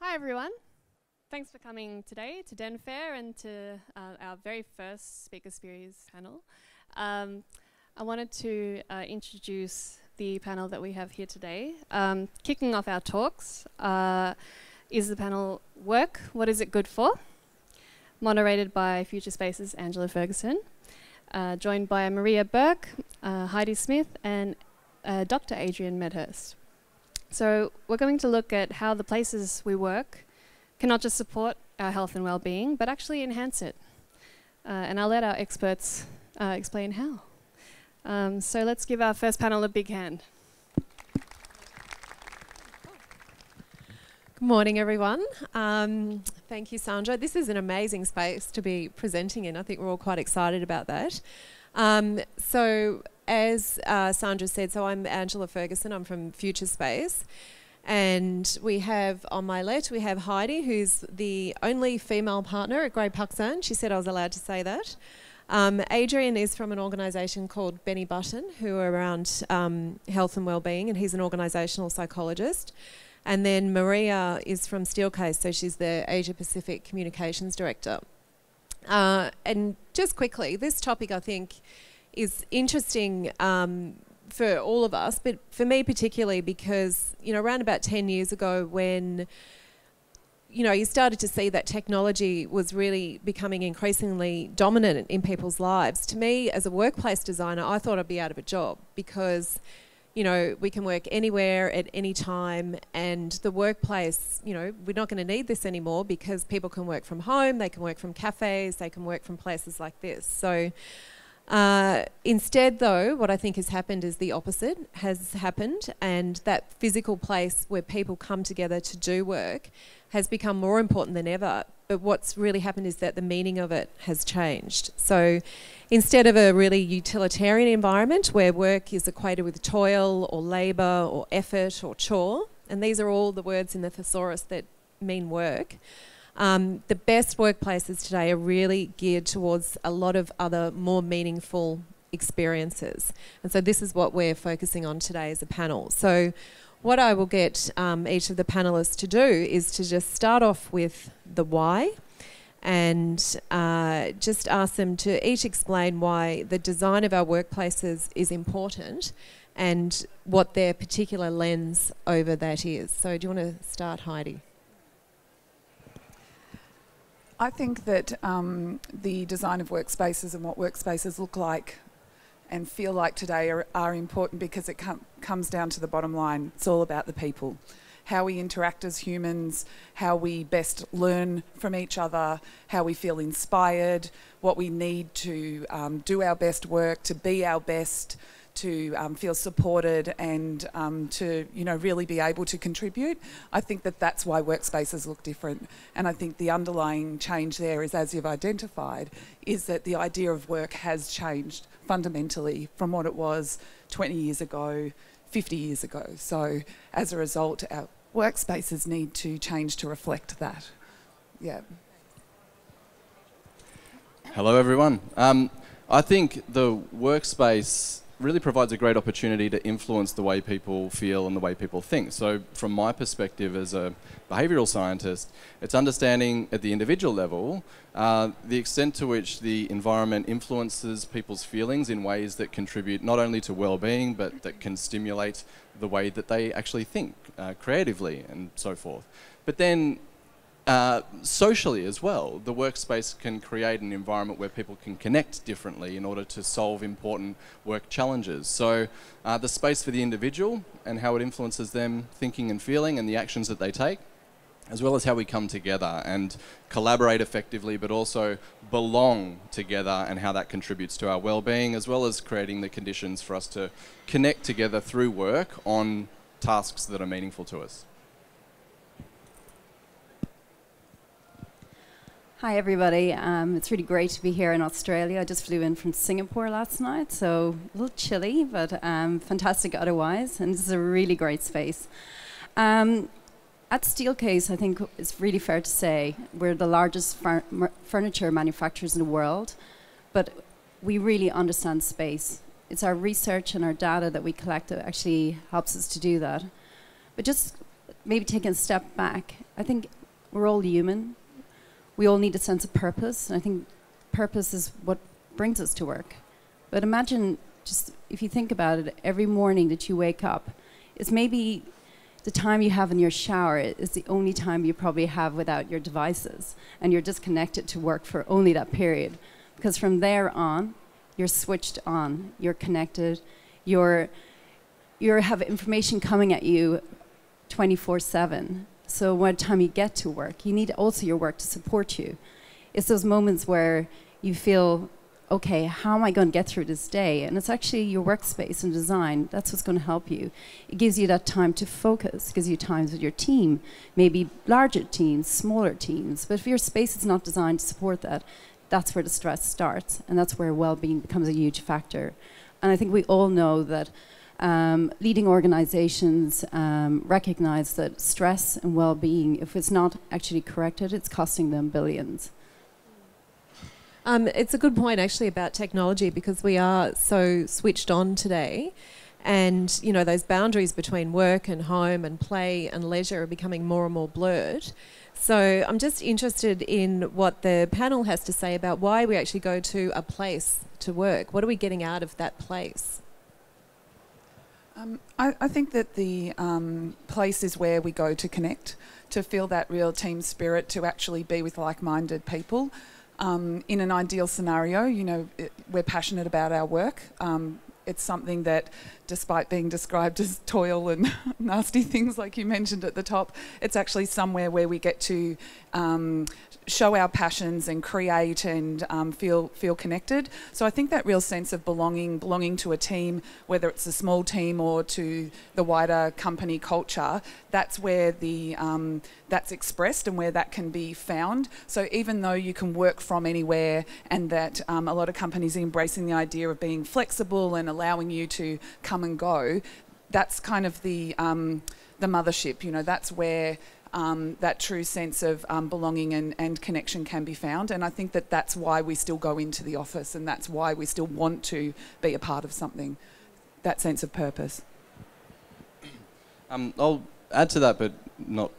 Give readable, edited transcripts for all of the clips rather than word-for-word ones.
Hi everyone. Thanks for coming today to Denfair and to our very first speaker series panel. I wanted to introduce the panel that we have here today. Kicking off our talks is the panel Work, What Is It Good For? Moderated by Future Spaces' Angela Ferguson, joined by Maria Bourke, Heidi Smith and Dr. Adrian Medhurst. So we're going to look at how the places we work can not just support our health and well-being, but actually enhance it. And I'll let our experts explain how. So let's give our first panel a big hand. Good morning, everyone. Thank you, Sandra. This is an amazing space to be presenting in. I think we're all quite excited about that. As Sandra said, so I'm Angela Ferguson. I'm from Future Space. And we have, on my left, we have Heidi, who's the only female partner at Puksand. She said I was allowed to say that. Adrian is from an organisation called Benny Button, who are around health and wellbeing, and he's an organisational psychologist. And then Maria is from Steelcase, so she's the Asia Pacific Communications Director. And just quickly, this topic I think is interesting for all of us, but for me particularly because, you know, around about 10 years ago when, you know, you started to see that technology was really becoming increasingly dominant in people's lives. To me, as a workplace designer, I thought I'd be out of a job because, you know, we can work anywhere at any time, and the workplace, you know, we're not going to need this anymore because people can work from home, they can work from cafes, they can work from places like this. So instead, though, what I think has happened is the opposite has happened, and that physical place where people come together to do work has become more important than ever. But what's really happened is that the meaning of it has changed. So instead of a really utilitarian environment where work is equated with toil or labour or effort or chore, and these are all the words in the thesaurus that mean work, the best workplaces today are really geared towards a lot of other more meaningful experiences. And so this is what we're focusing on today as a panel. So what I will get each of the panellists to do is to just start off with the why and just ask them to each explain why the design of our workplaces is important and what their particular lens over that is. So do you want to start, Heidi? I think that the design of workspaces and what workspaces look like and feel like today are important because it comes down to the bottom line. It's all about the people. How we interact as humans, how we best learn from each other, how we feel inspired, what we need to do our best work, to be our best, to feel supported and to, you know, really be able to contribute. I think that that's why workspaces look different. And I think the underlying change there is, as you've identified, is that the idea of work has changed fundamentally from what it was 20 years ago, 50 years ago. So as a result, our workspaces need to change to reflect that. Yeah. Hello, everyone. I think the workspace really provides a great opportunity to influence the way people feel and the way people think. So from my perspective as a behavioural scientist, it's understanding at the individual level the extent to which the environment influences people's feelings in ways that contribute not only to well-being, but that can stimulate the way that they actually think creatively and so forth. But then socially as well, the workspace can create an environment where people can connect differently in order to solve important work challenges. So the space for the individual and how it influences them thinking and feeling and the actions that they take, as well as how we come together and collaborate effectively, but also belong together and how that contributes to our well-being, as well as creating the conditions for us to connect together through work on tasks that are meaningful to us. Hi everybody, it's really great to be here in Australia. I just flew in from Singapore last night, so a little chilly, but fantastic otherwise, and this is a really great space. At Steelcase, I think it's really fair to say we're the largest furniture manufacturers in the world, but we really understand space. It's our research and our data that we collect that actually helps us to do that. But just maybe taking a step back, I think we're all human. We all need a sense of purpose. And I think purpose is what brings us to work. But imagine, just if you think about it, every morning that you wake up, it's maybe the time you have in your shower is the only time you probably have without your devices. And you're disconnected to work for only that period. Because from there on, you're switched on, you're connected, you have information coming at you 24/7. So by the time you get to work, you need also your work to support you. It's those moments where you feel, okay, how am I going to get through this day? And it's actually your workspace and design. That's what's going to help you. It gives you that time to focus, gives you times with your team, maybe larger teams, smaller teams. But if your space is not designed to support that, that's where the stress starts. And that's where well-being becomes a huge factor. And I think we all know that leading organizations recognize that stress and well-being, if it's not actually corrected, it's costing them billions. It's a good point actually about technology, because we are so switched on today, and you know, those boundaries between work and home and play and leisure are becoming more and more blurred. So I'm just interested in what the panel has to say about why we actually go to a place to work. What are we getting out of that place? I think that the place is where we go to connect, to feel that real team spirit, to actually be with like-minded people. In an ideal scenario, you know, we're passionate about our work. It's something that, despite being described as toil and nasty things like you mentioned at the top, it's actually somewhere where we get to show our passions and create and feel connected. So I think that real sense of belonging to a team, whether it's a small team or to the wider company culture, that's where that's expressed and where that can be found. So even though you can work from anywhere, and that a lot of companies are embracing the idea of being flexible and allowing you to come and go, that's kind of the mothership. You know, that's where that true sense of belonging and connection can be found. And I think that that's why we still go into the office, and that's why we still want to be a part of something, that sense of purpose. I'll add to that, but not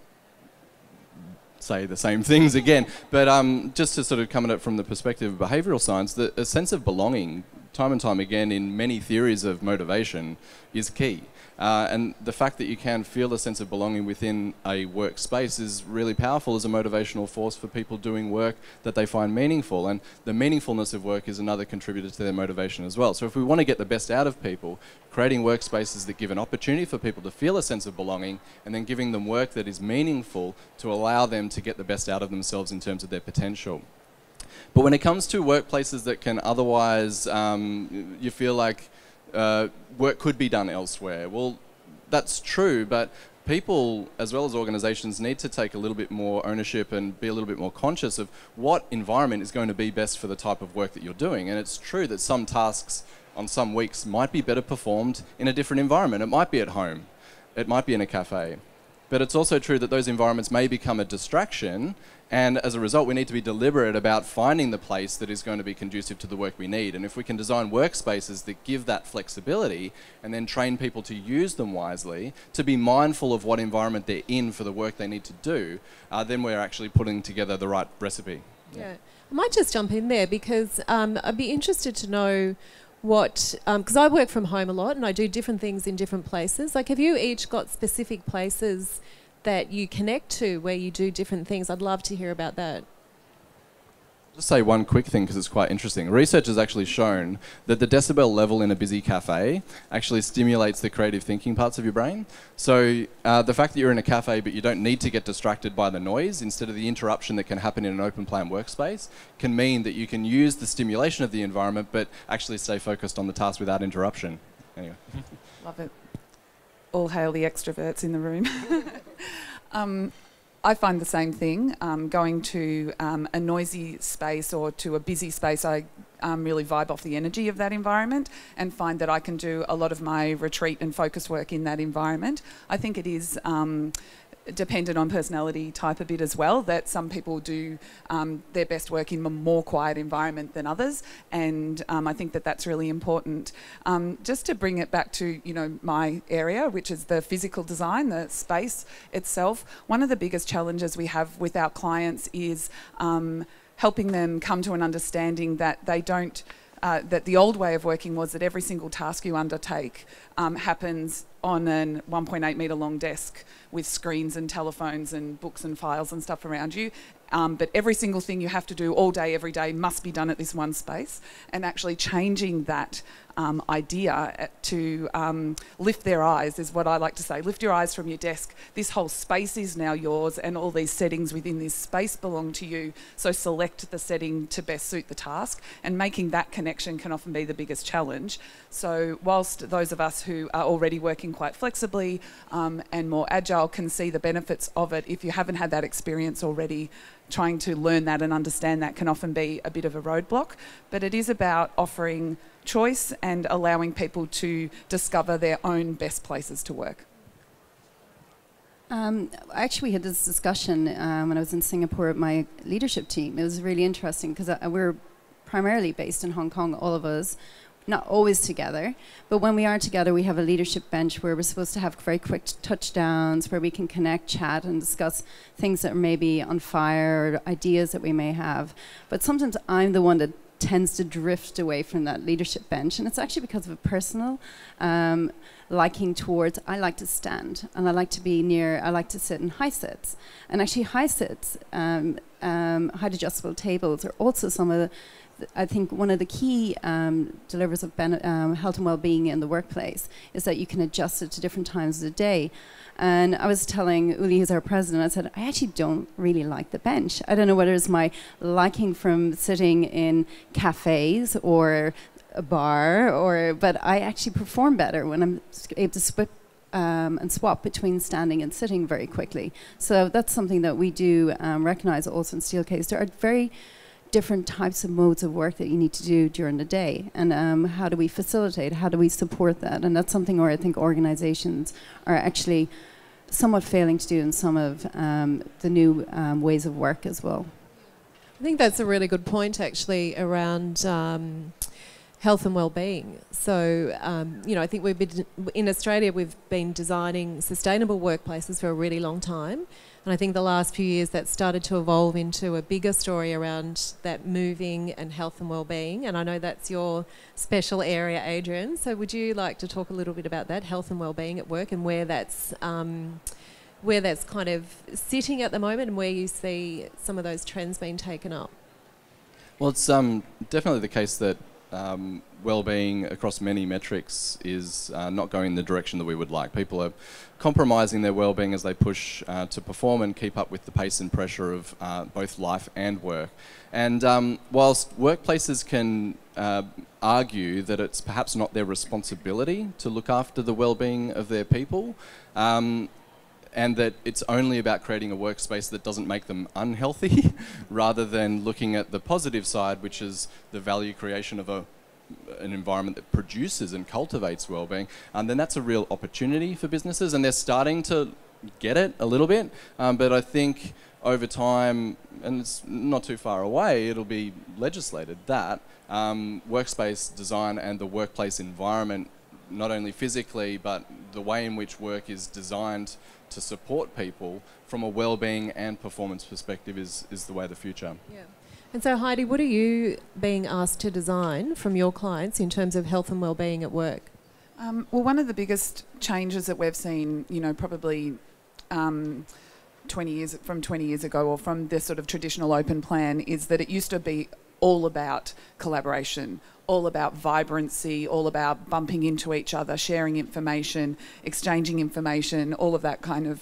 say the same things again. But just to sort of come at it from the perspective of behavioural science, a sense of belonging, time and time again in many theories of motivation, is key. And the fact that you can feel a sense of belonging within a workspace is really powerful as a motivational force for people doing work that they find meaningful. And the meaningfulness of work is another contributor to their motivation as well. So if we want to get the best out of people, creating workspaces that give an opportunity for people to feel a sense of belonging, and then giving them work that is meaningful to allow them to get the best out of themselves in terms of their potential. But when it comes to workplaces that can otherwise, you feel like work could be done elsewhere. Well, that's true, but people, as well as organisations, need to take a little bit more ownership and be a little bit more conscious of what environment is going to be best for the type of work that you're doing. And it's true that some tasks on some weeks might be better performed in a different environment. It might be at home, it might be in a cafe. But it's also true that those environments may become a distraction, and as a result we need to be deliberate about finding the place that is going to be conducive to the work we need. And if we can design workspaces that give that flexibility, and then train people to use them wisely, to be mindful of what environment they're in for the work they need to do, then we're actually putting together the right recipe. Yeah. I might just jump in there, because I'd be interested to know what, because I work from home a lot and I do different things in different places. Like, have you each got specific places that you connect to where you do different things? I'd love to hear about that. Just say one quick thing because it's quite interesting. Research has actually shown that the decibel level in a busy cafe actually stimulates the creative thinking parts of your brain. So the fact that you're in a cafe but you don't need to get distracted by the noise, instead of the interruption that can happen in an open plan workspace, can mean that you can use the stimulation of the environment but actually stay focused on the task without interruption. Anyway. Love it. All hail the extroverts in the room. I find the same thing. Going to a noisy space or to a busy space, I really vibe off the energy of that environment and find that I can do a lot of my retreat and focus work in that environment. I think it is dependent on personality type a bit as well, that some people do their best work in a more quiet environment than others, and I think that that's really important. Just to bring it back to, you know, my area, which is the physical design, the space itself, one of the biggest challenges we have with our clients is helping them come to an understanding that they don't, that the old way of working was that every single task you undertake happens on an 1.8 metre long desk with screens and telephones and books and files and stuff around you. But every single thing you have to do all day, every day, must be done at this one space. And actually changing that idea to lift their eyes is what I like to say. Lift your eyes from your desk. This whole space is now yours, and all these settings within this space belong to you. So select the setting to best suit the task, and making that connection can often be the biggest challenge. So whilst those of us who are already working quite flexibly and more agile can see the benefits of it, if you haven't had that experience already, trying to learn that and understand that can often be a bit of a roadblock. But it is about offering choice and allowing people to discover their own best places to work. Actually, we had this discussion when I was in Singapore with my leadership team. It was really interesting because we're primarily based in Hong Kong, all of us, not always together, but when we are together, we have a leadership bench where we're supposed to have very quick touchdowns, where we can connect, chat, and discuss things that are maybe on fire or ideas that we may have. But sometimes I'm the one that tends to drift away from that leadership bench, and it's actually because of a personal liking towards, I like to stand, and I like to be near, I like to sit in high sits. And actually high sits, height adjustable tables are also some of the, I think one of the key delivers of health and well-being in the workplace is that you can adjust it to different times of the day. And I was telling Uli, who's our president, I said, I actually don't really like the bench. I don't know whether it's my liking from sitting in cafes or a bar, but I actually perform better when I'm able to swap between standing and sitting very quickly. So that's something that we do recognize also in Steelcase. There are very different types of modes of work that you need to do during the day, and how do we facilitate, how do we support that? And that's something where I think organizations are actually somewhat failing to do in some of the new ways of work as well. I think that's a really good point actually around health and well-being. So, you know, I think we've been, in Australia, we've been designing sustainable workplaces for a really long time. And I think the last few years that started to evolve into a bigger story around that moving and health and well-being. And I know that's your special area, Adrian. So would you like to talk a little bit about that, health and well-being at work, and where that's kind of sitting at the moment, and where you see some of those trends being taken up? Well, it's definitely the case that well-being across many metrics is not going in the direction that we would like. People are compromising their well-being as they push to perform and keep up with the pace and pressure of both life and work. And whilst workplaces can argue that it's perhaps not their responsibility to look after the well-being of their people, and that it's only about creating a workspace that doesn't make them unhealthy, rather than looking at the positive side, which is the value creation of an environment that produces and cultivates well-being, then that's a real opportunity for businesses, and they're starting to get it a little bit. But I think over time, and it's not too far away, it'll be legislated that workspace design and the workplace environment, not only physically, but the way in which work is designed to support people from a well-being and performance perspective is the way of the future. Yeah. And so Heidi, what are you being asked to design from your clients in terms of health and well-being at work? Well, one of the biggest changes that we've seen, you know, probably 20 years ago, or from this sort of traditional open plan, is that it used to be all about collaboration, all about vibrancy, all about bumping into each other, sharing information, exchanging information, all of that kind of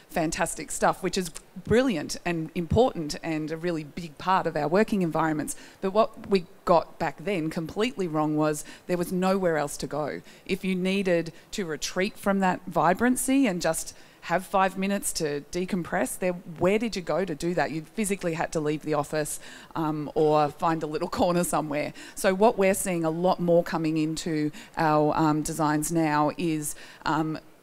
fantastic stuff, which is brilliant and important and a really big part of our working environments. But what we got back then completely wrong was there was nowhere else to go. If you needed to retreat from that vibrancy and just have 5 minutes to decompress, where did you go to do that? You physically had to leave the office or find a little corner somewhere. So what we're seeing a lot more coming into our designs now is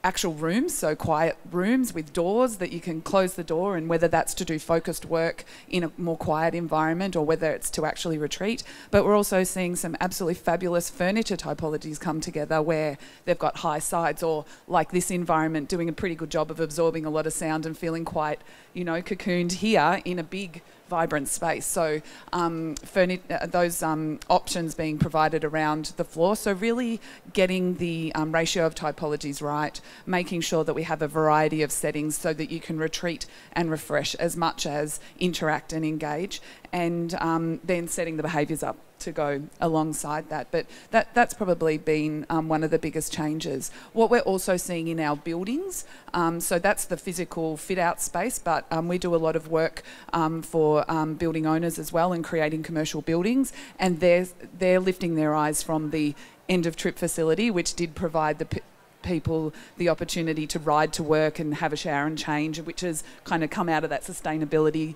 actual rooms, so quiet rooms with doors that you can close the door, and whether that's to do focused work in a more quiet environment or whether it's to actually retreat. But we're also seeing some absolutely fabulous furniture typologies come together where they've got high sides, or like this environment doing a pretty good job of absorbing a lot of sound and feeling quite, you know, cocooned here in a big vibrant space. So those options being provided around the floor. So really getting the ratio of typologies right, making sure that we have a variety of settings so that you can retreat and refresh as much as interact and engage, and then setting the behaviours up to go alongside that. But that's probably been one of the biggest changes. What we're also seeing in our buildings, so that's the physical fit-out space, but we do a lot of work for building owners as well and creating commercial buildings, and they're lifting their eyes from the end-of-trip facility, which did provide the people the opportunity to ride to work and have a shower and change, which has kind of come out of that sustainability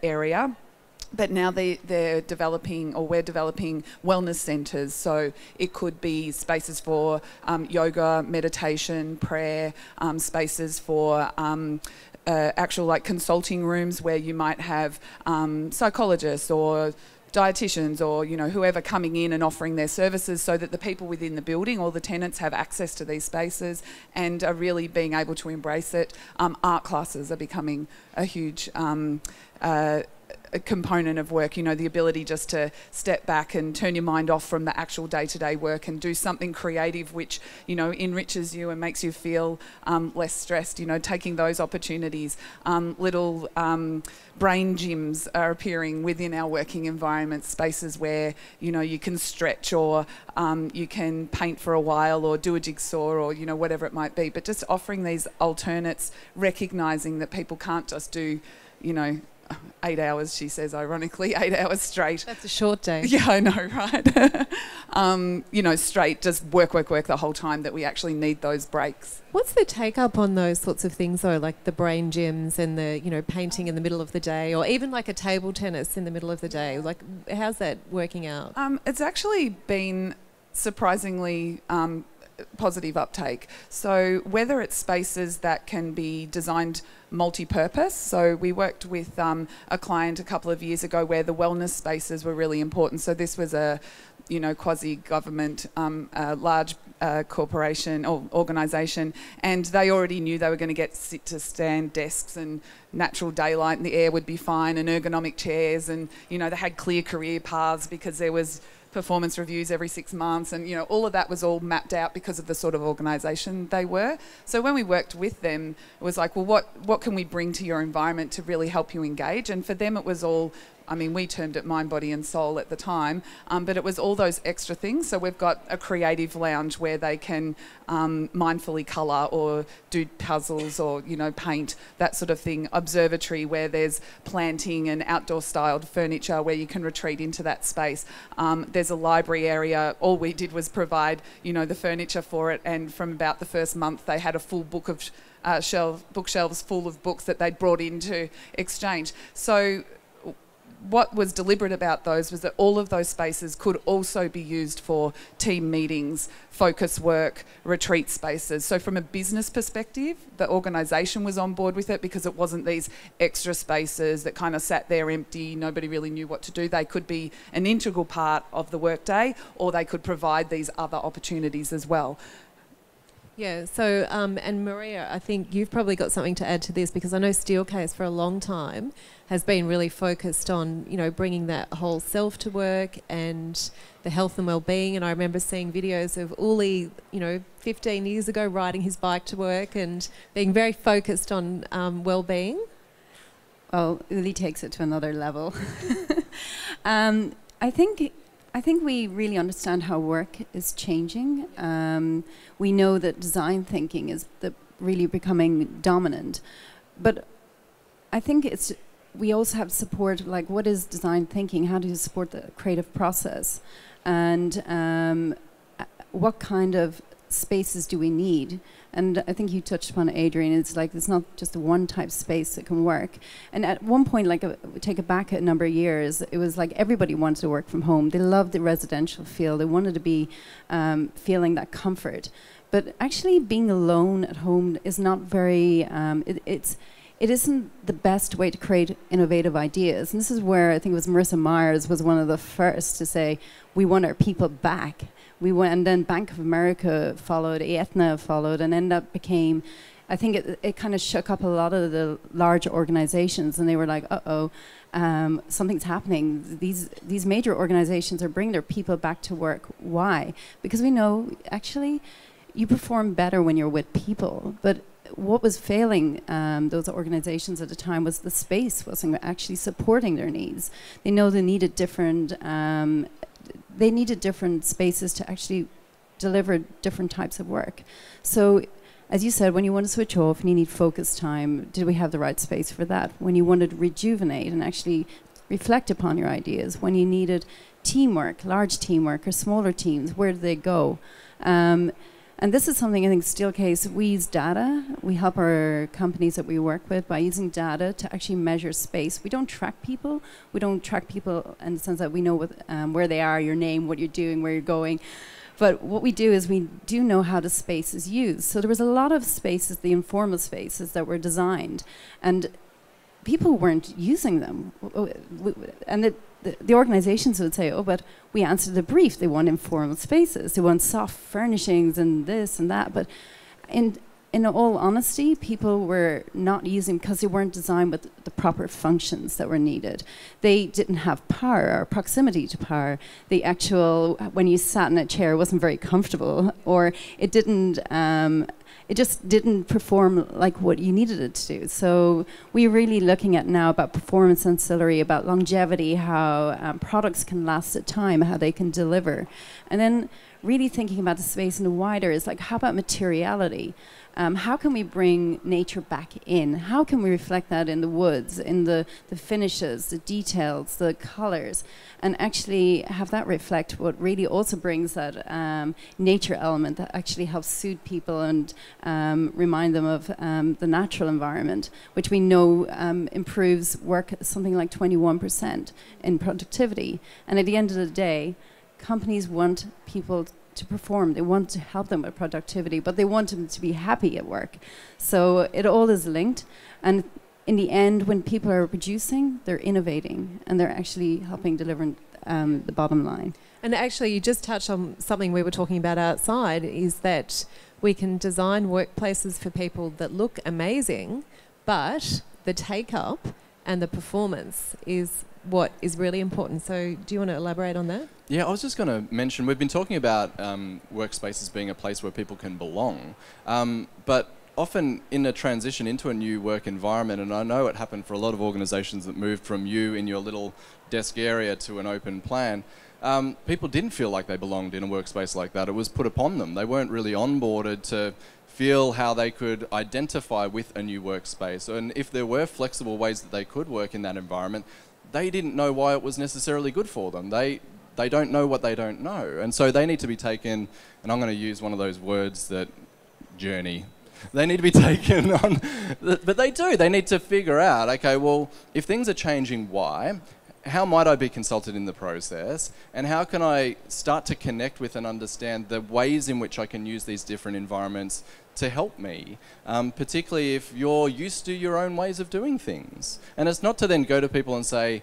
area. But now they're developing, or we're developing, wellness centres. So it could be spaces for yoga, meditation, prayer, spaces for actual like consulting rooms where you might have psychologists or dietitians, or, you know, whoever coming in and offering their services, so that the people within the building or the tenants have access to these spaces and are really being able to embrace it. Art classes are becoming a huge a component of work, you know, the ability just to step back and turn your mind off from the actual day-to-day work and do something creative which, you know, enriches you and makes you feel less stressed, you know, taking those opportunities. Little brain gyms are appearing within our working environment, spaces where, you know, you can stretch, or you can paint for a while, or do a jigsaw, or, you know, whatever it might be. But just offering these alternates, recognising that people can't just do, you know, 8 hours, she says, ironically, 8 hours straight. That's a short day. Yeah, I know, right? You know, straight, just work the whole time, that we actually need those breaks. What's the take-up on those sorts of things, though, like the brain gyms and the, you know, painting in the middle of the day, or even like a table tennis in the middle of the day? Like, how's that working out? It's actually been surprisingly positive uptake. So whether it's spaces that can be designed multi-purpose, so we worked with a client a couple of years ago where the wellness spaces were really important. So this was a, you know, quasi-government, large corporation or organisation, and they already knew they were going to get sit-to-stand desks and natural daylight and the air would be fine, and ergonomic chairs, and, you know, they had clear career paths because there was performance reviews every 6 months, and, you know, all of that was all mapped out because of the sort of organisation they were. So when we worked with them, it was like, well, what can we bring to your environment to really help you engage? And for them it was all, I mean, we termed it mind, body and soul at the time, but it was all those extra things. So we've got a creative lounge where they can mindfully colour or do puzzles, or, you know, paint, that sort of thing. Observatory, where there's planting and outdoor styled furniture where you can retreat into that space. There's a library area. All we did was provide, you know, the furniture for it, and from about the first month they had a full book of bookshelves full of books that they'd brought in to exchange. So what was deliberate about those was that all of those spaces could also be used for team meetings, focus work, retreat spaces. So from a business perspective, the organisation was on board with it because it wasn't these extra spaces that kind of sat there empty, nobody really knew what to do. They could be an integral part of the workday, or they could provide these other opportunities as well. Yeah, so, and Maria, I think you've probably got something to add to this, because I know Steelcase for a long time has been really focused on, you know, bringing that whole self to work and the health and well-being. And I remember seeing videos of Uli, you know, 15 years ago riding his bike to work and being very focused on well-being. Well, Uli takes it to another level. I think we really understand how work is changing. We know that design thinking is really becoming dominant, but I think we also have support, like, what is design thinking? How do you support the creative process? And what kind of spaces do we need? And I think you touched upon it, Adrian. It's like there's not just one type of space that can work. And at one point, like take it back a number of years, it was like everybody wanted to work from home. They loved the residential feel. They wanted to be feeling that comfort. But actually being alone at home is not very, it isn't the best way to create innovative ideas. And this is where I think it was Marissa Myers was one of the first to say, we want our people back. And then Bank of America followed, Aetna followed, and ended up became, I think it kind of shook up a lot of the large organizations, and they were like, something's happening. These major organizations are bringing their people back to work. Why? Because we know, actually, you perform better when you're with people. But what was failing those organizations at the time was the space wasn't actually supporting their needs. They know they needed different spaces to actually deliver different types of work. So, as you said, when you want to switch off and you need focus time, did we have the right space for that? When you wanted to rejuvenate and actually reflect upon your ideas, when you needed teamwork, large teamwork or smaller teams, where did they go? And this is something I think Steelcase, we use data. We help our companies that we work with by using data to actually measure space. We don't track people. We don't track people in the sense that we know what, where they are, your name, what you're doing, where you're going. But what we do is we do know how the space is used. So there was a lot of spaces, the informal spaces that were designed, and people weren't using them. And the organizations would say, oh, but we answered the brief. They want informal spaces. They want soft furnishings and this and that. But in all honesty, people were not using because they weren't designed with the proper functions that were needed. They didn't have power or proximity to power. The actual, when you sat in a chair, wasn't very comfortable, or it didn't. It just didn't perform like what you needed it to do. So we're really looking at now about performance ancillary, about longevity, how products can last at time, how they can deliver. And then really thinking about the space in the wider is like, how about materiality? How can we bring nature back in? How can we reflect that in the woods, in the finishes, the details, the colors, and actually have that reflect what really also brings that nature element that actually helps soothe people and remind them of the natural environment, which we know improves work something like 21% in productivity. And at the end of the day, companies want people to perform. They want to help them with productivity, but they want them to be happy at work. So it all is linked. And in the end, when people are producing, they're innovating and they're actually helping deliver the bottom line. And actually, you just touched on something we were talking about outside, is that we can design workplaces for people that look amazing, but the take-up and the performance is what is really important. So do you want to elaborate on that? Yeah, I was just going to mention, we've been talking about workspaces being a place where people can belong, but often in a transition into a new work environment, and I know it happened for a lot of organisations that moved from you in your little desk area to an open plan, people didn't feel like they belonged in a workspace like that. It was put upon them. They weren't really onboarded to feel how they could identify with a new workspace. And if there were flexible ways that they could work in that environment, they didn't know why it was necessarily good for them. They don't know what they don't know. And so they need to be taken, and I'm going to use one of those words that, journey. They need to be taken on, but they do. They need to figure out, okay, well, if things are changing, why? How might I be consulted in the process? And how can I start to connect with and understand the ways in which I can use these different environments to help me, particularly if you're used to your own ways of doing things. And it's not to then go to people and say,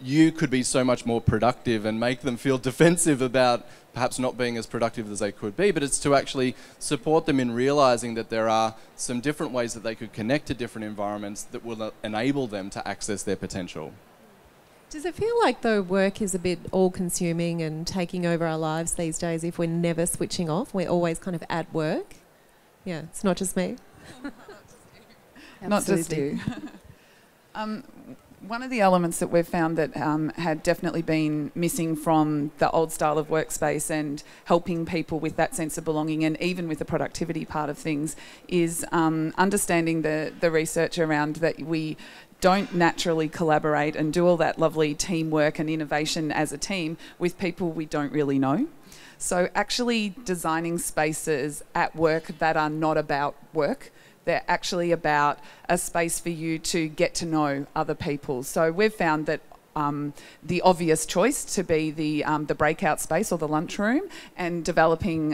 you could be so much more productive and make them feel defensive about perhaps not being as productive as they could be, but it's to actually support them in realizing that there are some different ways that they could connect to different environments that will enable them to access their potential. Does it feel like, though, work is a bit all-consuming and taking over our lives these days if we're never switching off? We're always kind of at work? Yeah, it's not just me. Not just you. One of the elements that we've found that had definitely been missing from the old style of workspace and helping people with that sense of belonging, and even with the productivity part of things, is understanding the research around that we don't naturally collaborate and do all that lovely teamwork and innovation as a team with people we don't really know. So actually designing spaces at work that are not about work. They're actually about a space for you to get to know other people. So we've found that the obvious choice to be the breakout space or the lunchroom, and developing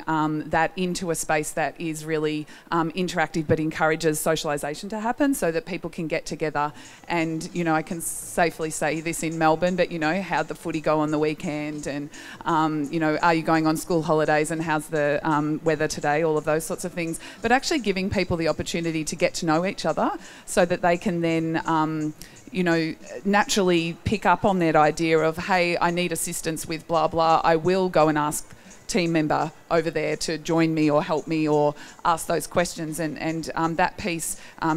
that into a space that is really interactive but encourages socialisation to happen so that people can get together. And, you know, I can safely say this in Melbourne, but, you know, how'd the footy go on the weekend, and, you know, are you going on school holidays, and how's the weather today, all of those sorts of things. But actually giving people the opportunity to get to know each other so that they can then you know, naturally pick up on that idea of, hey, I need assistance with blah, blah. I will go and ask team member over there to join me or help me or ask those questions. And that piece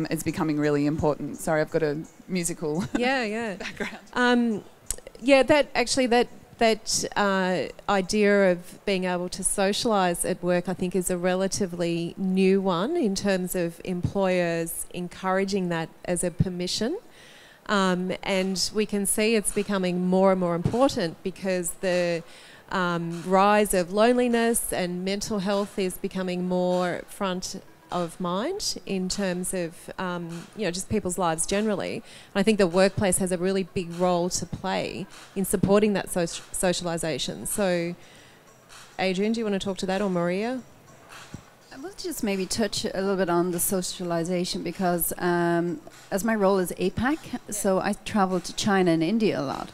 is becoming really important. Sorry, I've got a musical background. That idea of being able to socialise at work, I think, is a relatively new one in terms of employers encouraging that as a permission. And we can see it's becoming more and more important because the rise of loneliness and mental health is becoming more front of mind in terms of, you know, just people's lives generally. And I think the workplace has a really big role to play in supporting that socialisation. So, Adrian, do you want to talk to that, or Maria? I will just maybe touch a little bit on the socialization because as my role is APAC, so I travel to China and India a lot.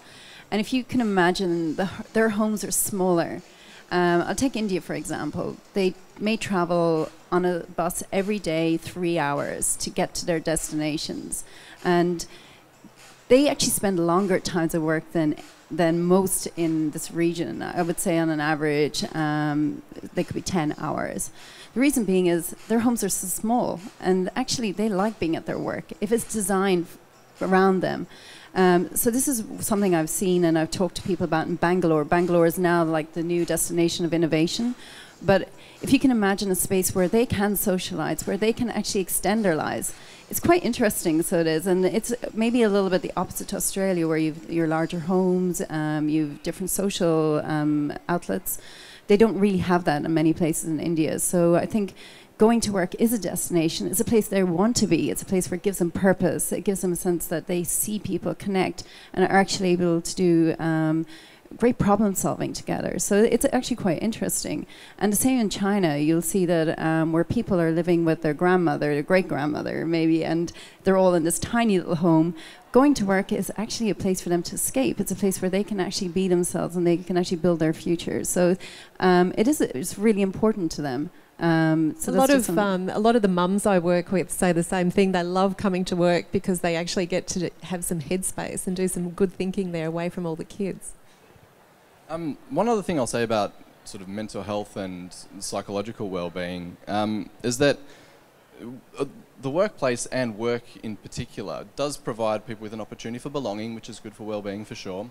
And if you can imagine, their homes are smaller. I'll take India, for example. They may travel on a bus every day 3 hours to get to their destinations. And they actually spend longer times of work than most in this region. I would say on an average, they could be 10 hours. The reason being is their homes are so small, and actually they like being at their work if it's designed around them. So this is something I've seen and I've talked to people about in Bangalore. Bangalore is now like the new destination of innovation. But if you can imagine a space where they can socialize, where they can actually extend their lives, it's quite interesting, so it is. And it's maybe a little bit the opposite to Australia, where you've your larger homes, you've different social outlets. They don't really have that in many places in India. So I think going to work is a destination. It's a place they want to be. It's a place where it gives them purpose. It gives them a sense that they see people connect and are actually able to do great problem solving together. So it's actually quite interesting. And the same in China, you'll see that where people are living with their grandmother, their great grandmother maybe, and they're all in this tiny little home. Going to work is actually a place for them to escape. It's a place where they can actually be themselves and they can actually build their future. So it's really important to them. So a lot of the mums I work with say the same thing. They love coming to work because they actually get to have some headspace and do some good thinking there away from all the kids. One other thing I'll say about sort of mental health and psychological well-being is that the workplace and work in particular does provide people with an opportunity for belonging, which is good for well-being for sure.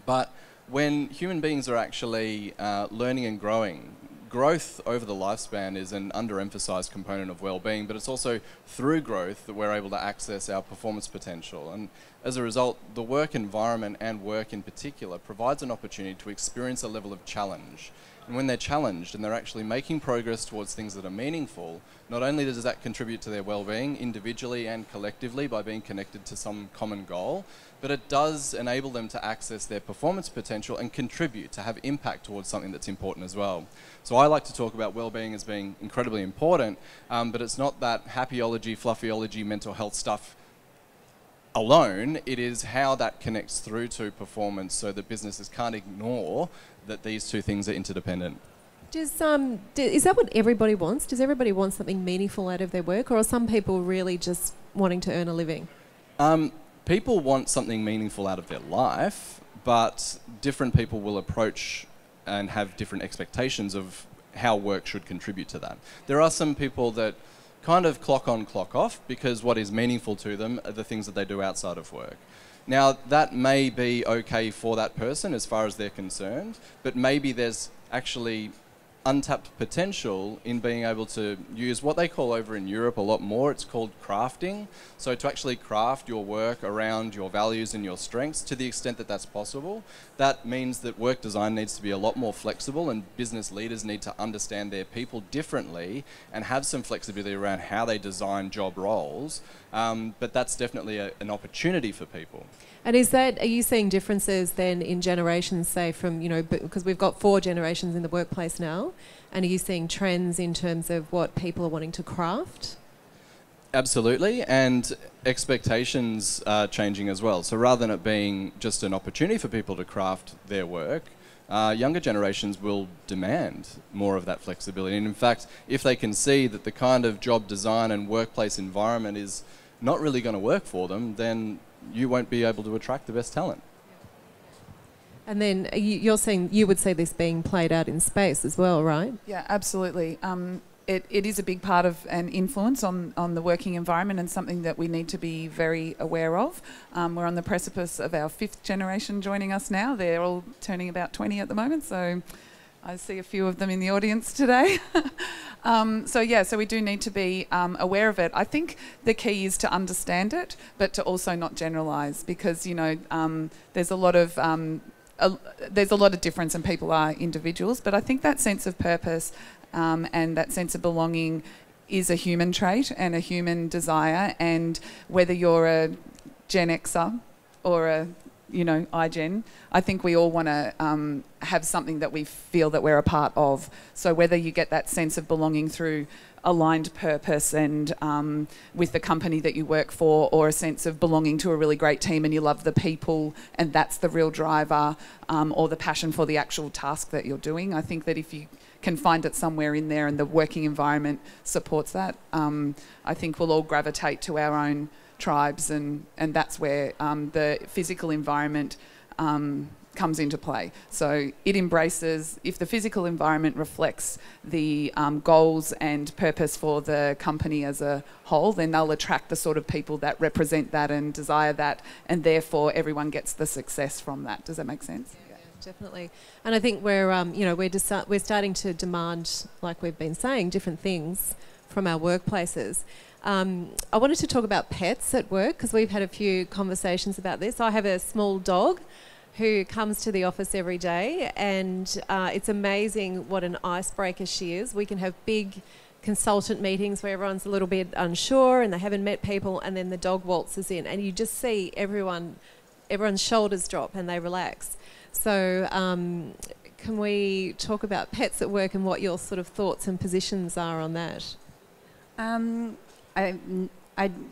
But when human beings are actually learning and growing, growth over the lifespan is an underemphasized component of well-being, but it's also through growth that we're able to access our performance potential. And as a result, the work environment and work in particular provides an opportunity to experience a level of challenge. And when they're challenged and they're actually making progress towards things that are meaningful, not only does that contribute to their well-being individually and collectively by being connected to some common goal, but it does enable them to access their performance potential and contribute to have impact towards something that's important as well. So I like to talk about well-being as being incredibly important, but it's not that happyology, fluffyology, mental health stuff alone. It is how that connects through to performance so that businesses can't ignore that these two things are interdependent. Is that what everybody wants? Does everybody want something meaningful out of their work, or are some people really just wanting to earn a living? People want something meaningful out of their life, but different people will approach and have different expectations of how work should contribute to that. There are some people that kind of clock on, clock off, because what is meaningful to them are the things that they do outside of work. Now, that may be okay for that person as far as they're concerned, but maybe there's actually untapped potential in being able to use what they call over in Europe a lot more, it's called crafting. So to actually craft your work around your values and your strengths to the extent that that's possible, that means that work design needs to be a lot more flexible, and business leaders need to understand their people differently and have some flexibility around how they design job roles. But that's definitely an opportunity for people. And are you seeing differences then in generations, say from, because we've got 4 generations in the workplace now, and are you seeing trends in terms of what people are wanting to craft? Absolutely, and expectations are changing as well. So rather than it being just an opportunity for people to craft their work, younger generations will demand more of that flexibility. And in fact, if they can see that the kind of job design and workplace environment is not really going to work for them, then you won't be able to attract the best talent. And then you're saying you would see this being played out in space as well, right? Yeah, absolutely. It is a big part of an influence on the working environment, and something that we need to be very aware of. We're on the precipice of our 5th generation joining us now. They're all turning about 20 at the moment, so I see a few of them in the audience today. So we do need to be aware of it. I think the key is to understand it, but to also not generalise, because there's a lot of difference, and people are individuals. But I think that sense of purpose and that sense of belonging is a human trait and a human desire. And whether you're a Gen Xer or a iGen, I think we all want to have something that we feel that we're a part of. So whether you get that sense of belonging through aligned purpose and with the company that you work for, or a sense of belonging to a really great team and you love the people and that's the real driver, or the passion for the actual task that you're doing, I think that if you can find it somewhere in there and the working environment supports that, I think we'll all gravitate to our own tribes, and that's where the physical environment comes into play. So it embraces, if the physical environment reflects the goals and purpose for the company as a whole, then they'll attract the sort of people that represent that and desire that, and therefore everyone gets the success from that. Does that make sense? Yeah, definitely. And I think we're starting to demand, like we've been saying, different things from our workplaces. I wanted to talk about pets at work, because we've had a few conversations about this. I have a small dog who comes to the office every day, and it's amazing what an icebreaker she is. We can have big consultant meetings where everyone's a little bit unsure and they haven't met people, and then the dog waltzes in and you just see everyone's shoulders drop and they relax. So can we talk about pets at work and what your sort of thoughts and positions are on that?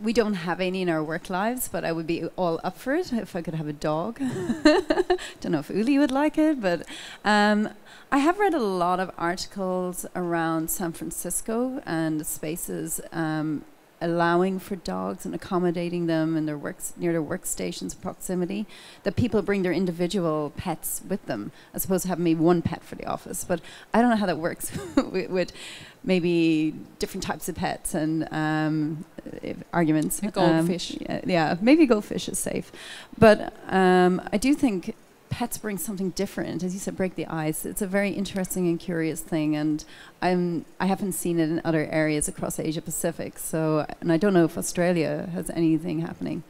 We don't have any in our work lives, but I would be all up for it if I could have a dog. Don't know if Uli would like it, but I have read a lot of articles around San Francisco and spaces allowing for dogs and accommodating them in their near their workstations proximity, that people bring their individual pets with them as opposed to having maybe one pet for the office. But I don't know how that works with maybe different types of pets and arguments. A goldfish. Yeah, maybe goldfish is safe. But I do think pets bring something different. As you said, break the ice. It's a very interesting and curious thing, and I haven't seen it in other areas across Asia Pacific. So, and I don't know if Australia has anything happening.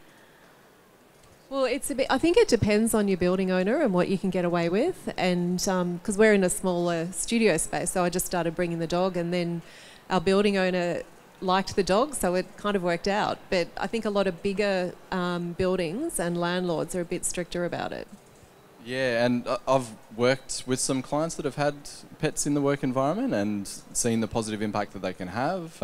Well, it's a bit. I think it depends on your building owner and what you can get away with. And because we're in a smaller studio space, so I just started bringing the dog, and then our building owner liked the dog, so it kind of worked out. But I think a lot of bigger buildings and landlords are a bit stricter about it. Yeah, and I've worked with some clients that have had pets in the work environment and seen the positive impact that they can have.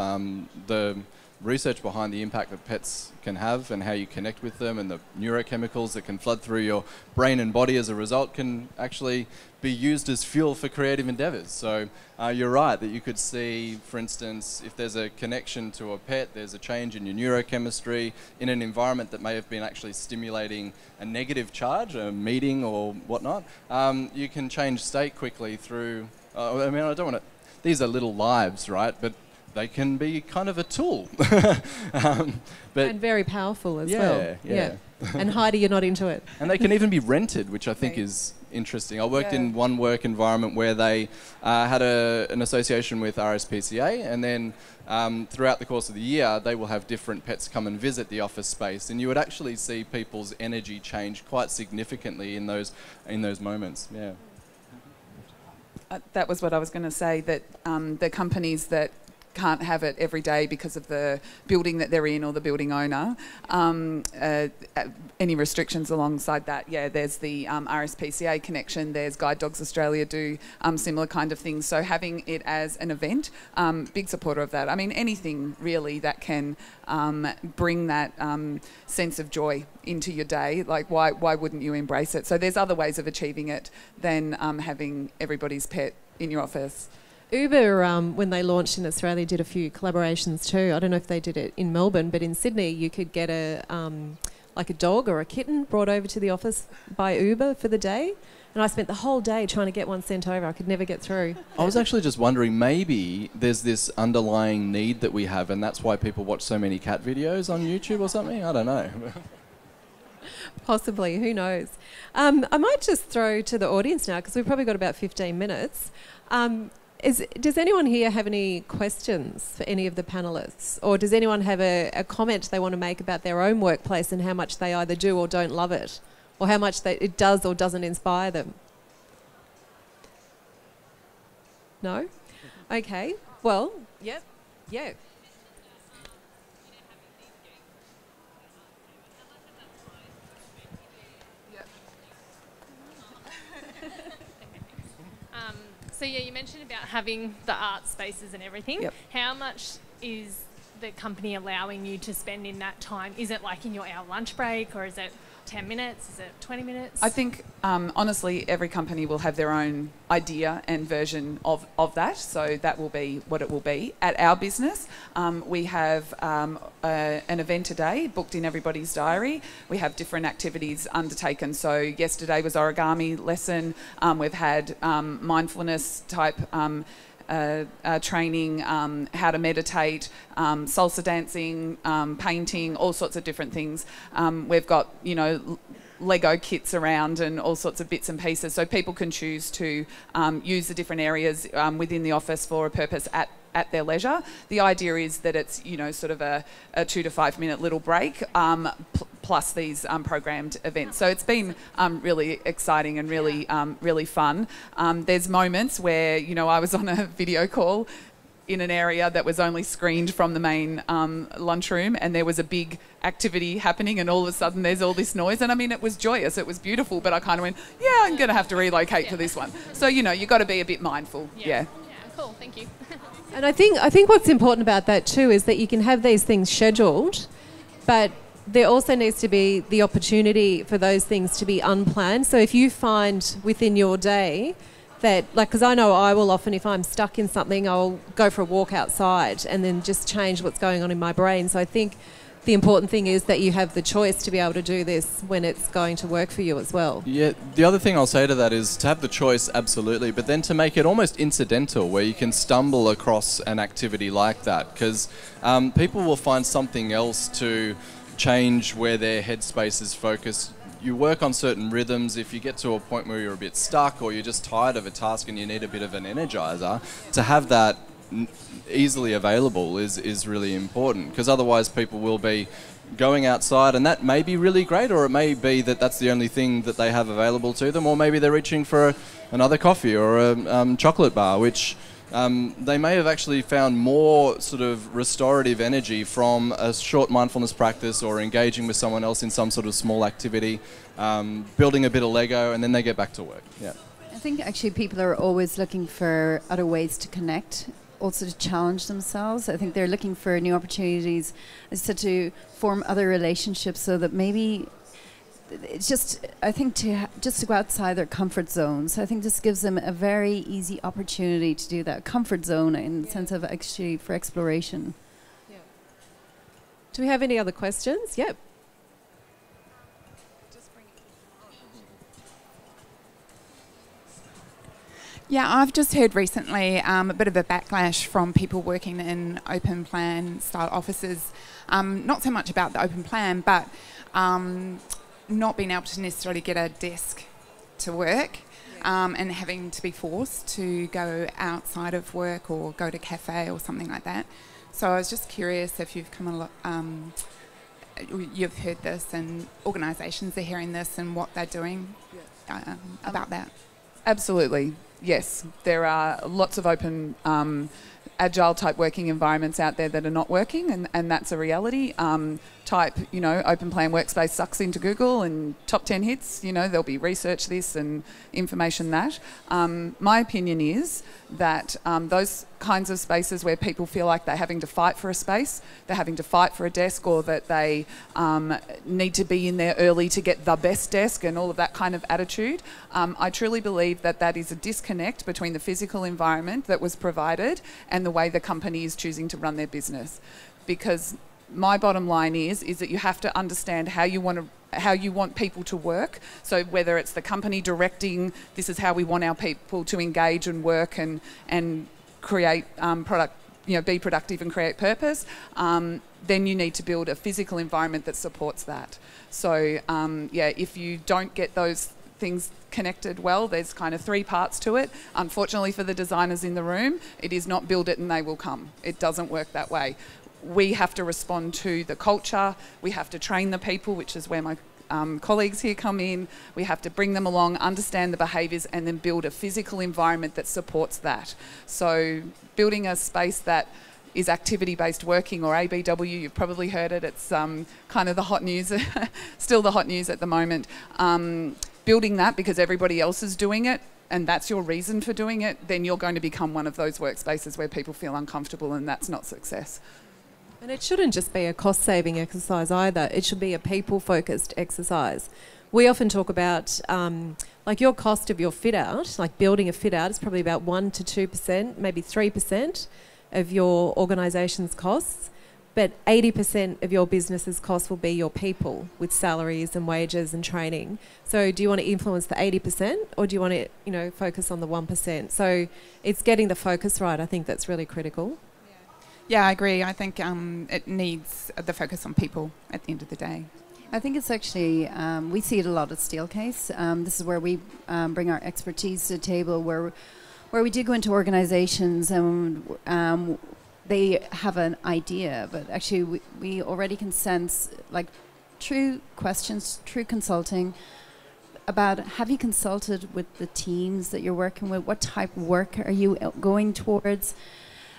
The research behind the impact that pets can have and how you connect with them, and the neurochemicals that can flood through your brain and body as a result, can actually be used as fuel for creative endeavours. So you're right that you could see, for instance, if there's a connection to a pet, there's a change in your neurochemistry in an environment that may have been actually stimulating a negative charge, a meeting or whatnot. You can change state quickly through, I mean, I don't want to, these are little lives, right? But they can be kind of a tool. But and very powerful as well. Yeah. And Heidi, you're not into it. And they can even be rented, which I think is interesting. I worked in one work environment where they had an association with RSPCA, and then throughout the course of the year, they will have different pets come and visit the office space, and you would actually see people's energy change quite significantly in those moments. Yeah. That was what I was going to say, that the companies that can't have it every day because of the building that they're in or the building owner, any restrictions alongside that, there's the RSPCA connection, there's Guide Dogs Australia do similar kind of things. So having it as an event, big supporter of that. I mean, anything really that can bring that sense of joy into your day, like why wouldn't you embrace it? So there's other ways of achieving it than having everybody's pet in your office. Uber, when they launched in Australia, did a few collaborations too. I don't know if they did it in Melbourne, but in Sydney you could get like a dog or a kitten brought over to the office by Uber for the day. And I spent the whole day trying to get one sent over. I could never get through. I was actually just wondering, maybe there's this underlying need that we have, and that's why people watch so many cat videos on YouTube or something? I don't know. Possibly, who knows? I might just throw to the audience now, because we've probably got about 15 minutes. Does anyone here have any questions for any of the panellists? Or does anyone have a comment they want to make about their own workplace and how much they either do or don't love it? Or how much it does or doesn't inspire them? No? Okay. Well, yeah. So you mentioned about having the art spaces and everything. Yep. How much is the company allowing you to spend in that time? Is it like in your hour lunch break, or is it 10 minutes? Is it 20 minutes? I think, honestly, every company will have their own idea and version of that, so that will be what it will be. At our business, we have an event a day booked in everybody's diary. We have different activities undertaken. So yesterday was origami lesson. We've had mindfulness type training, how to meditate, salsa dancing, painting, all sorts of different things. We've got, Lego kits around and all sorts of bits and pieces, so people can choose to use the different areas within the office for a purpose at their leisure. The idea is that it's, sort of a 2 to 5 minute little break, plus these programmed events. So it's been really exciting and really, really fun. There's moments where, I was on a video call in an area that was only screened from the main lunchroom, and there was a big activity happening, and all of a sudden there's all this noise, and I mean, it was joyous, it was beautiful, but I kind of went, I'm going to have to relocate to this one. So, you've got to be a bit mindful. Yeah. Cool, thank you. And I think what's important about that too is that you can have these things scheduled, but there also needs to be the opportunity for those things to be unplanned. So if you find within your day that, because I know I will often, if I'm stuck in something, I'll go for a walk outside and then just change what's going on in my brain. So I think the important thing is that you have the choice to be able to do this when it's going to work for you as well. Yeah, the other thing I'll say to that is to have the choice, absolutely, but then to make it almost incidental, where you can stumble across an activity like that, because people will find something else to change where their headspace is focused. You work on certain rhythms. If you get to a point where you're a bit stuck or you're just tired of a task and you need a bit of an energizer, to have that easily available is really important, because otherwise people will be going outside, and that may be really great, or it may be that that's the only thing that they have available to them, or maybe they're reaching for another coffee or a chocolate bar, which they may have actually found more sort of restorative energy from a short mindfulness practice, or engaging with someone else in some sort of small activity, building a bit of Lego, and then they get back to work. Yeah. I think actually people are always looking for other ways to connect, also to challenge themselves. I think they're looking for new opportunities, as I said, to form other relationships, so that maybe it's just, I think, just to go outside their comfort zones. I think this gives them a very easy opportunity to do that. Comfort zone in the sense of actually for exploration. Yeah. Do we have any other questions? Yep. Yeah, I've just heard recently a bit of a backlash from people working in open plan style offices. Not so much about the open plan, but not being able to necessarily get a desk to work, and having to be forced to go outside of work or go to cafe or something like that. So I was just curious if you've you've heard this and organisations are hearing this and what they're doing about that. Absolutely, yes. There are lots of open agile type working environments out there that are not working, and that's a reality. Type, open plan workspace sucks into Google and top 10 hits, there'll be research this and information that. My opinion is that those kinds of spaces where people feel like they're having to fight for a space, they're having to fight for a desk, or that they need to be in there early to get the best desk and all of that kind of attitude, I truly believe that that is a disconnect between the physical environment that was provided and the way the company is choosing to run their business. Because my bottom line is that you have to understand how you want people to work. So whether it's the company directing, this is how we want our people to engage and work and create product, be productive and create purpose, then you need to build a physical environment that supports that. So if you don't get those things connected well, there's kind of 3 parts to it. Unfortunately for the designers in the room, it is not build it and they will come. It doesn't work that way. We have to respond to the culture, we have to train the people, which is where my colleagues here come in. We have to bring them along, understand the behaviours, and then build a physical environment that supports that. So building a space that is activity-based working, or ABW, you've probably heard it, it's kind of the hot news, still the hot news at the moment. Building that because everybody else is doing it, and that's your reason for doing it, then you're going to become one of those workspaces where people feel uncomfortable, and that's not success. And it shouldn't just be a cost-saving exercise either. It should be a people-focused exercise. We often talk about, like your cost of your fit-out, like building a fit-out is probably about 1 to 2%, maybe 3% of your organisation's costs, but 80% of your business's costs will be your people with salaries and wages and training. So do you want to influence the 80% or do you want to, focus on the 1%? So it's getting the focus right. I think that's really critical. Yeah, I agree. I think it needs the focus on people at the end of the day. I think it's actually, we see it a lot at Steelcase. This is where we bring our expertise to the table, where we do go into organizations and they have an idea, but actually we already can sense like true questions, true consulting about, have you consulted with the teams that you're working with? What type of work are you going towards?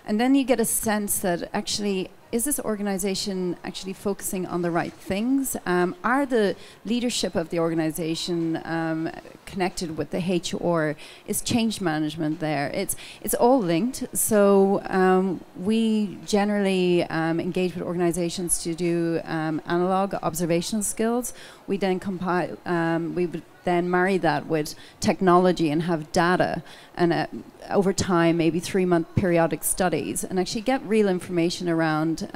And then you get a sense that actually, is this organization actually focusing on the right things? Are the leadership of the organization connected with the HR? Is change management there? It's all linked. So we generally engage with organizations to do analog observational skills. We then compile, we would then marry that with technology and have data and over time, maybe 3-month periodic studies, and actually get real information around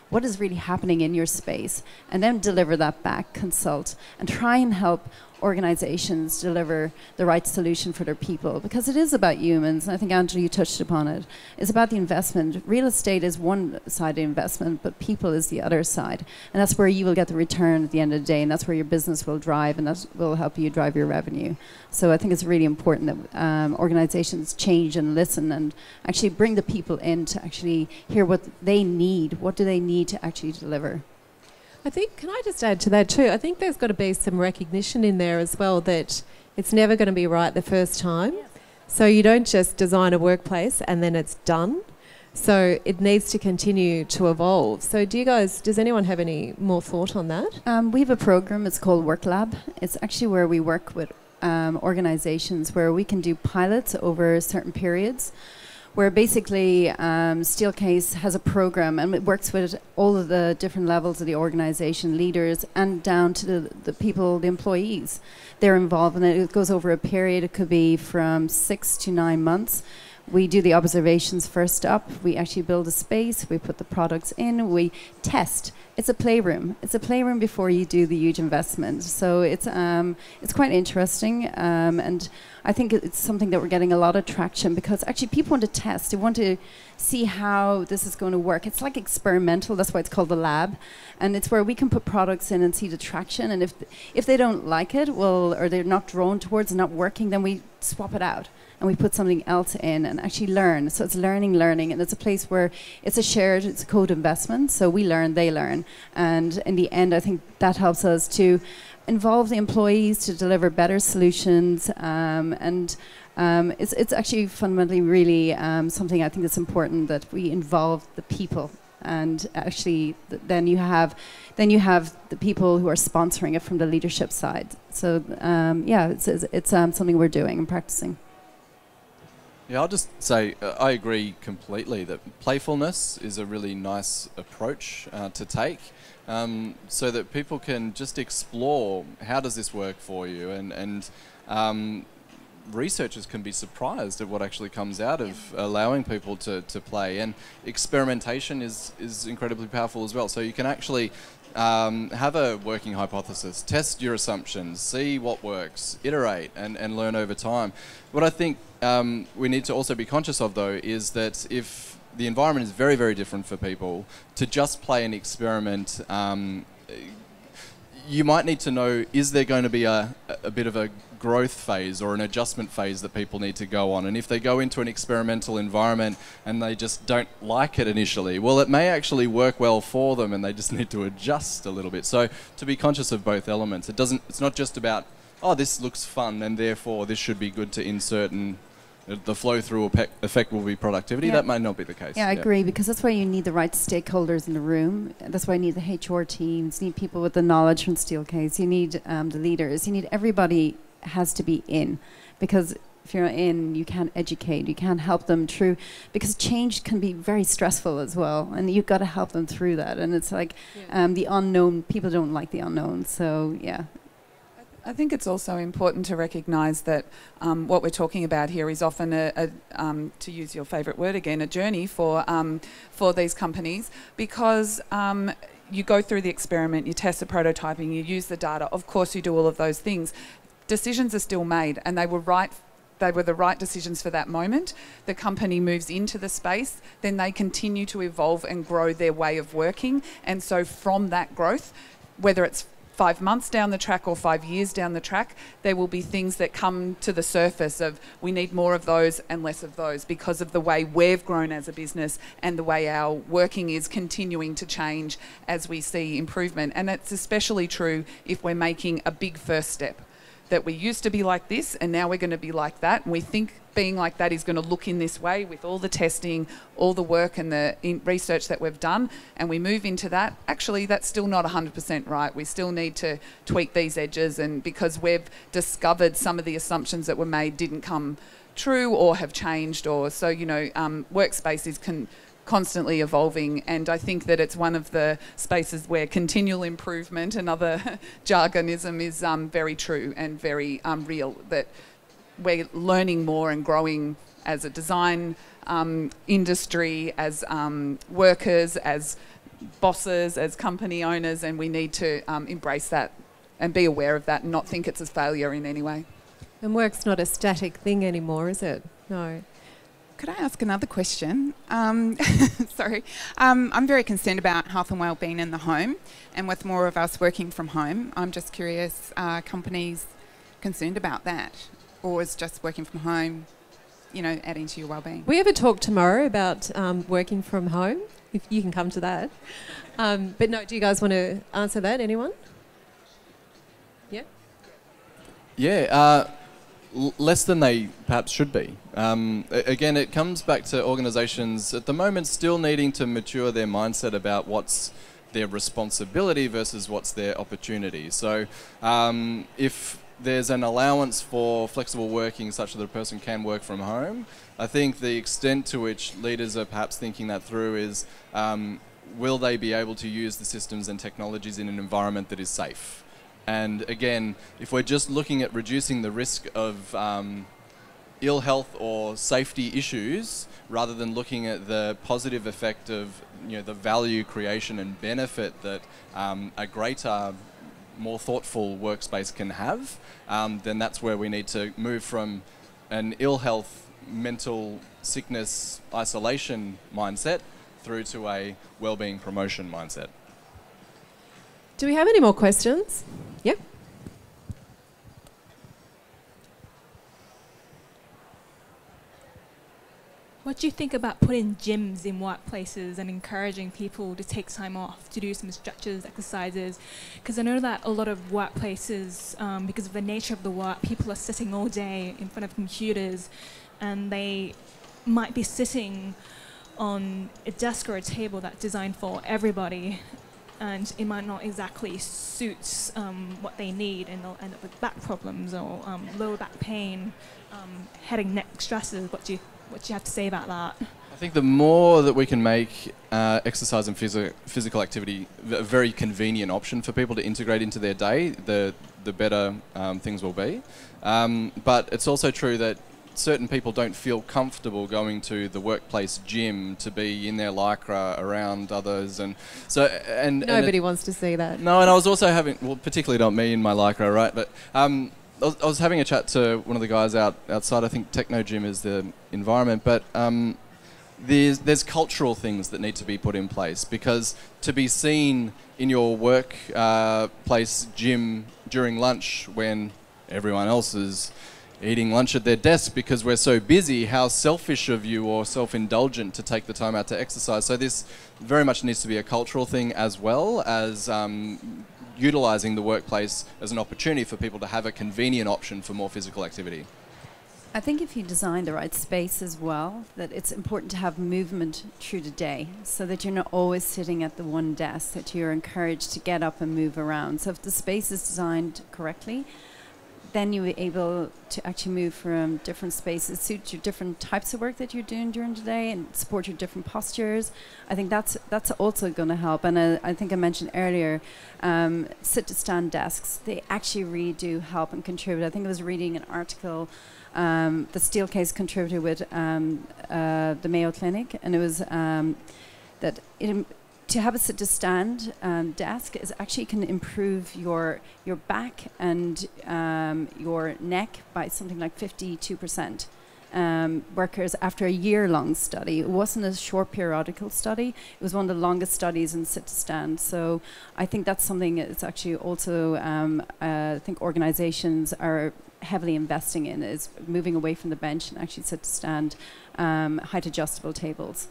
what is really happening in your space, and then deliver that back, consult, and try and help organizations deliver the right solution for their people, because it is about humans, and I think, Angela, you touched upon it. It's about the investment. Real estate is one side of the investment, but people is the other side, and that's where you will get the return at the end of the day, and that's where your business will drive, and that will help you drive your revenue. So I think it's really important that organizations change and listen and actually bring the people in to actually hear what they need. What do they need to actually deliver? I think, can I just add to that too? I think there's got to be some recognition in there as well that it's never going to be right the first time. Yeah. So you don't just design a workplace and then it's done. So it needs to continue to evolve. So does anyone have any more thought on that? We have a program, it's called Work Lab. It's actually where we work with organizations where we can do pilots over certain periods, where basically Steelcase has a program and it works with all of the different levels of the organization, leaders, and down to the people, the employees. They're involved, and it goes over a period. It could be from 6 to 9 months. We do the observations first up. We actually build a space. We put the products in. We test it's a playroom. It's a playroom before you do the huge investment. So it's quite interesting, and I think it's something that we're getting a lot of traction because actually people want to test. They want to see how this is going to work. It's like experimental. That's why it's called the lab, and it's where we can put products in and see the traction. And if they don't like it, well, or they're not drawn towards, not working, then we swap it out. And we put something else in and actually learn. So it's learning, and it's a place where it's a code investment. So we learn, they learn. And in the end, I think that helps us to involve the employees to deliver better solutions. It's actually fundamentally really something I think that's important, that we involve the people. And actually, then you have the people who are sponsoring it from the leadership side. So it's something we're doing and practicing. Yeah, I'll just say I agree completely that playfulness is a really nice approach to take, so that people can just explore how does this work for you, and researchers can be surprised at what actually comes out of allowing people to play. And experimentation is incredibly powerful as well. So you can actually have a working hypothesis, test your assumptions, see what works, iterate and learn over time. What I think we need to also be conscious of, though, is that if the environment is very, very different for people, to just play an experiment, you might need to know, is there going to be a bit of a growth phase or an adjustment phase that people need to go on? And if they go into an experimental environment and they just don't like it initially, well, it may actually work well for them and they just need to adjust a little bit. So to be conscious of both elements. It's not just about, oh, this looks fun and therefore this should be good to insert and the flow-through effect will be productivity. Yeah. That might not be the case. Yeah, I agree, because that's why you need the right stakeholders in the room. That's why you need the HR teams, you need people with the knowledge from Steelcase, you need the leaders, you need everybody has to be in, because if you're not in, you can't educate, you can't help them through, because change can be very stressful as well, and you've got to help them through that. And it's like the unknown, people don't like the unknown, so yeah. I think it's also important to recognise that what we're talking about here is often to use your favourite word again, a journey for these companies, because you go through the experiment, you test the prototyping, you use the data, of course you do all of those things. Decisions are still made, and they were the right decisions for that moment. The company moves into the space, then they continue to evolve and grow their way of working. And so from that growth, whether it's 5 months down the track or 5 years down the track, there will be things that come to the surface of, we need more of those and less of those, because of the way we've grown as a business and the way our working is continuing to change as we see improvement. And it's especially true if we're making a big first step, that we used to be like this and now we're going to be like that, and we think being like that is going to look in this way with all the testing, all the work and the research that we've done, and we move into that. Actually, that's still not 100% right. We still need to tweak these edges, and because we've discovered some of the assumptions that were made didn't come true or have changed, or so, you know, workspace is constantly evolving, and I think that it's one of the spaces where continual improvement, another jargonism, is very true and very real, that we're learning more and growing as a design industry, as workers, as bosses, as company owners, and we need to embrace that and be aware of that and not think it's a failure in any way. And work's not a static thing anymore, is it? No. Could I ask another question? Sorry. I'm very concerned about health and wellbeing in the home, and with more of us working from home, I'm just curious, are companies concerned about that? Or is just working from home, you know, adding to your wellbeing? We have a talk tomorrow about working from home, if you can come to that. But no, do you guys want to answer that, anyone? Yeah? Yeah, less than they perhaps should be. Again, it comes back to organisations at the moment still needing to mature their mindset about what's their responsibility versus what's their opportunity. So if there's an allowance for flexible working such that a person can work from home, I think the extent to which leaders are perhaps thinking that through is, will they be able to use the systems and technologies in an environment that is safe? And again, if we're just looking at reducing the risk of ill health or safety issues, rather than looking at the positive effect of the value creation and benefit that a greater, more thoughtful workspace can have, then that's where we need to move from an ill health, mental sickness, isolation mindset through to a well-being promotion mindset. Do we have any more questions? Yep. What do you think about putting gyms in workplaces and encouraging people to take time off to do some stretches, exercises? Because I know that a lot of workplaces, because of the nature of the work, people are sitting all day in front of computers, and they might be sitting on a desk or a table that's designed for everybody, and it might not exactly suit what they need, and they'll end up with back problems or lower back pain, head and neck stresses. What do you have to say about that? I think the more that we can make exercise and physical activity a very convenient option for people to integrate into their day, the better things will be. But it's also true that certain people don't feel comfortable going to the workplace gym to be in their lycra around others, and so nobody wants to see that. No, and I was also having, well, particularly not me in my lycra, right? But I was having a chat to one of the guys outside. I think Techno Gym is the environment, but there's cultural things that need to be put in place, because to be seen in your workplace gym during lunch when everyone else is eating lunch at their desk because we're so busy, how selfish of you or self-indulgent to take the time out to exercise. So this very much needs to be a cultural thing, as well as utilising the workplace as an opportunity for people to have a convenient option for more physical activity. I think if you design the right space as well, that it's important to have movement through the day, so that you're not always sitting at the one desk, that you're encouraged to get up and move around. So if the space is designed correctly, then you're able to actually move from different spaces, suit your different types of work that you're doing during the day, and support your different postures. I think that's also going to help. And I think I mentioned earlier, sit-to-stand desks, they actually really do help and contribute. I think I was reading an article, the Steelcase contributed with the Mayo Clinic, and it was that to have a sit-to-stand desk is actually can improve your back and your neck by something like 52%. Workers, after a year-long study, it wasn't a short periodical study, it was one of the longest studies in sit-to-stand. So I think that's something that's actually also, I think organizations are heavily investing in, is moving away from the bench and actually sit-to-stand height adjustable tables.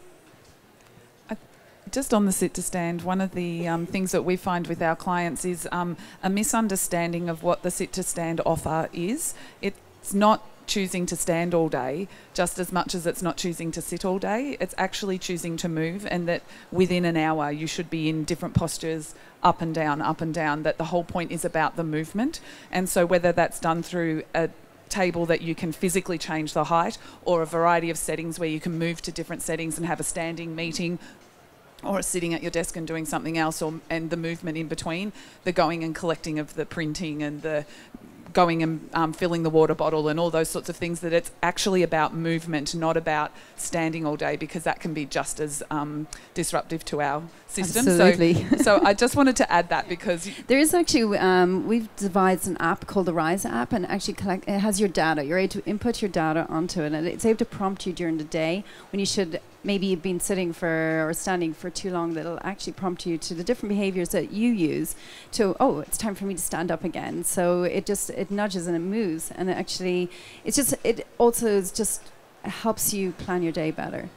Just on the sit-to-stand, one of the things that we find with our clients is a misunderstanding of what the sit-to-stand offer is. It's not choosing to stand all day just as much as it's not choosing to sit all day. It's actually choosing to move, and that within an hour you should be in different postures, up and down, that the whole point is about the movement. And so whether that's done through a table that you can physically change the height, or a variety of settings where you can move to different settings and have a standing meeting, or sitting at your desk and doing something else, and the movement in between, the going and collecting of the printing and the going and filling the water bottle and all those sorts of things, that it's actually about movement, not about standing all day, because that can be just as disruptive to our system. Absolutely. So I just wanted to add that, because there is actually, we've devised an app called the Rise app, and actually it has your data. You're able to input your data onto it, and it's able to prompt you during the day when you should, maybe you've been sitting for or standing for too long, that'll actually prompt you to the different behaviors that you use to, oh, it's time for me to stand up again. So it nudges and it moves, and it also helps you plan your day better.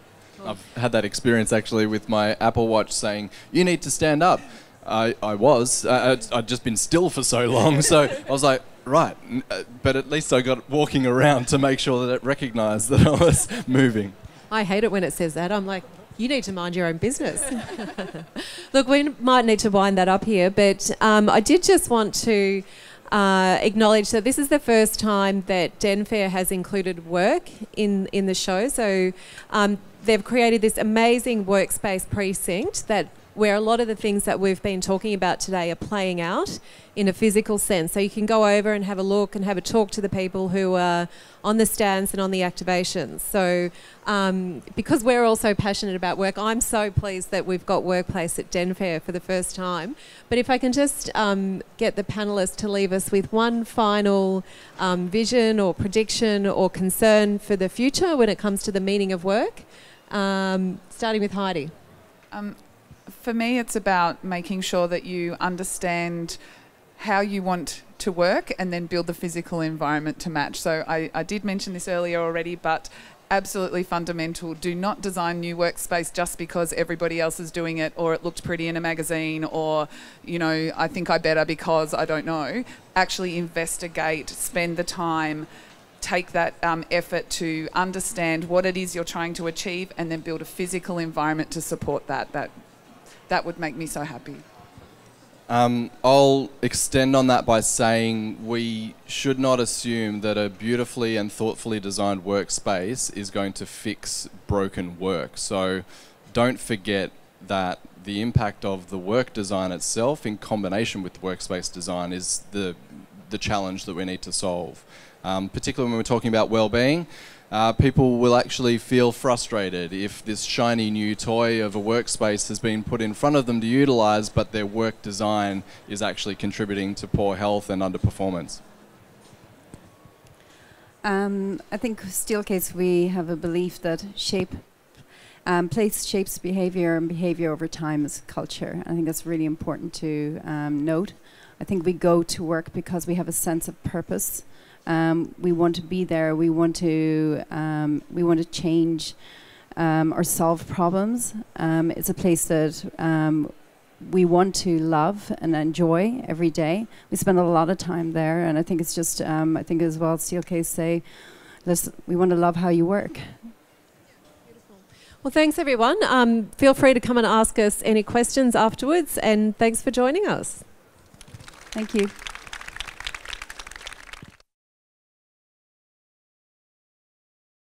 I've had that experience actually with my Apple Watch saying, you need to stand up. I'd just been still for so long, so I was like, right, but at least I got walking around to make sure that it recognised that I was moving. I hate it when it says that. I'm like, you need to mind your own business. Look, we might need to wind that up here, but I did just want to acknowledge that this is the first time that Denfair has included work in the show. So they've created this amazing workspace precinct that where a lot of the things that we've been talking about today are playing out in a physical sense. So you can go over and have a look and have a talk to the people who are on the stands and on the activations. So because we're also passionate about work, I'm so pleased that we've got Workplace at Denfair for the first time. But if I can just get the panellists to leave us with one final vision or prediction or concern for the future when it comes to the meaning of work, starting with Heidi. For me, it's about making sure that you understand how you want to work and then build the physical environment to match. So I did mention this earlier already, but absolutely fundamental. Do not design new workspace just because everybody else is doing it or it looked pretty in a magazine or, you know, I think I better because I don't know. Actually investigate, spend the time, take that effort to understand what it is you're trying to achieve and then build a physical environment to support that. That would make me so happy. I'll extend on that by saying we should not assume that a beautifully and thoughtfully designed workspace is going to fix broken work. So don't forget that the impact of the work design itself in combination with workspace design is the challenge that we need to solve. Particularly when we're talking about well-being, people will actually feel frustrated if this shiny new toy of a workspace has been put in front of them to utilise, but their work design is actually contributing to poor health and underperformance. I think Steelcase, we have a belief that place shapes behaviour and behaviour over time is culture. I think that's really important to note. I think we go to work because we have a sense of purpose. We want to be there. We want to change or solve problems. It's a place that we want to love and enjoy every day. We spend a lot of time there, and I think it's just I think as well Steelcase say, we want to love how you work. Well, thanks everyone. Feel free to come and ask us any questions afterwards, and thanks for joining us. Thank you.